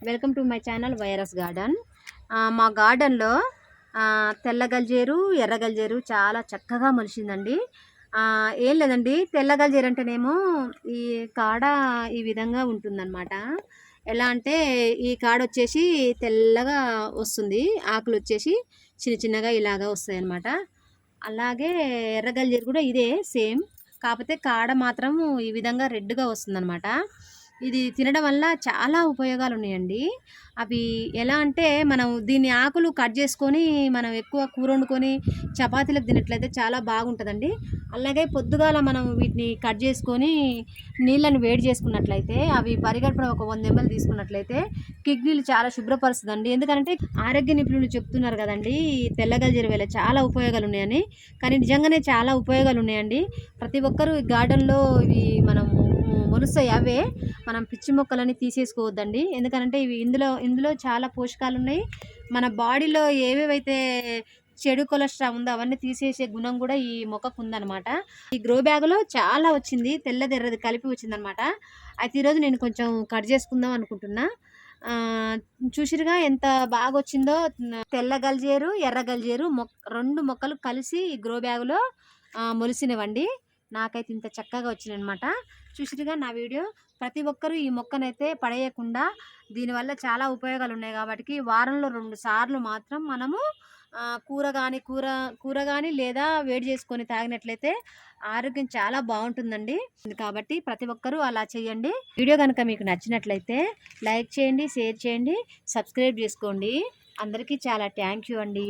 Welcome to my channel virus garden. మా గార్డెన్లో తెల్ల గల్జేరు, ఎర్ర గల్జేరు చాలా చక్కగా మొలిచిందండి. ఏం లేదండి, తెల్ల గల్జేరు అంటేనేమో ఈ కాడ ఈ విధంగా ఉంటుందన్నమాట. ఎలా అంటే ఈ కాడ వచ్చేసి తెల్లగా వస్తుంది, ఆకులు వచ్చేసి చిన్న చిన్నగా ఇలాగా వస్తాయి అన్నమాట. అలాగే ఎర్ర గల్జేరు కూడా ఇదే సేమ్, కాకపోతే కాడ మాత్రం ఈ విధంగా రెడ్గా వస్తుందన్నమాట. ఇది తినడం వల్ల చాలా ఉపయోగాలు ఉన్నాయండి. అవి ఎలా అంటే మనం దీన్ని ఆకులు కట్ చేసుకొని మనం ఎక్కువ కూర వండుకొని చపాతీలకు తినట్లయితే చాలా బాగుంటుందండి. అలాగే పొద్దుగాల మనం వీటిని కట్ చేసుకొని నీళ్ళని వేడి చేసుకున్నట్లయితే అవి పరిగడుపున ఒక 100 ml తీసుకున్నట్లయితే కిడ్నీలు చాలా శుభ్రపరుస్తుందండి. ఎందుకంటే ఆరోగ్య నిపుణులు చెప్తున్నారు కదండి, తెల్లగల్జేరు వల్ల చాలా ఉపయోగాలు ఉన్నాయని. కానీ నిజంగానే చాలా ఉపయోగాలు ఉన్నాయండి. ప్రతి ఒక్కరూ ఈ గార్డెన్లో ఇవి మనం మొలుస్తాయి, అవే మనం పిచ్చి మొక్కలని తీసేసుకోవద్దండి. ఎందుకంటే ఇవి ఇందులో చాలా పోషకాలు ఉన్నాయి. మన బాడీలో ఏవేవైతే చెడు కొలెస్ట్రాల్ ఉందో అవన్నీ తీసేసే గుణం కూడా ఈ మొక్కకు ఉందన్నమాట. ఈ గ్రో బ్యాగ్లో చాలా వచ్చింది, తెల్లది ఎర్రది కలిపి వచ్చిందనమాట. అయితే ఈరోజు నేను కొంచెం కట్ చేసుకుందాం అనుకుంటున్నా. చూసిరుగా ఎంత బాగా వచ్చిందో. తెల్ల గల్జేరు, ఎర్ర గల్జేరు రెండు మొక్కలు కలిసి ఈ గ్రో బ్యాగులో మొలిసినవండి. నాకైతే ఇంత చక్కగా వచ్చినాయన్నమాట. చూసిరుగా నా వీడియో. ప్రతి ఒక్కరూ ఈ మొక్కనైతే పడేయకుండా, దీనివల్ల చాలా ఉపయోగాలు ఉన్నాయి కాబట్టి వారంలో 2 సార్లు మాత్రం మనము కూర కానీ లేదా వేడి చేసుకొని తాగినట్లయితే ఆరోగ్యం చాలా బాగుంటుందండి. కాబట్టి ప్రతి ఒక్కరూ అలా చేయండి. వీడియో కనుక మీకు నచ్చినట్లయితే లైక్ చేయండి, షేర్ చేయండి, సబ్స్క్రైబ్ చేసుకోండి. అందరికీ చాలా థ్యాంక్ యూ అండి.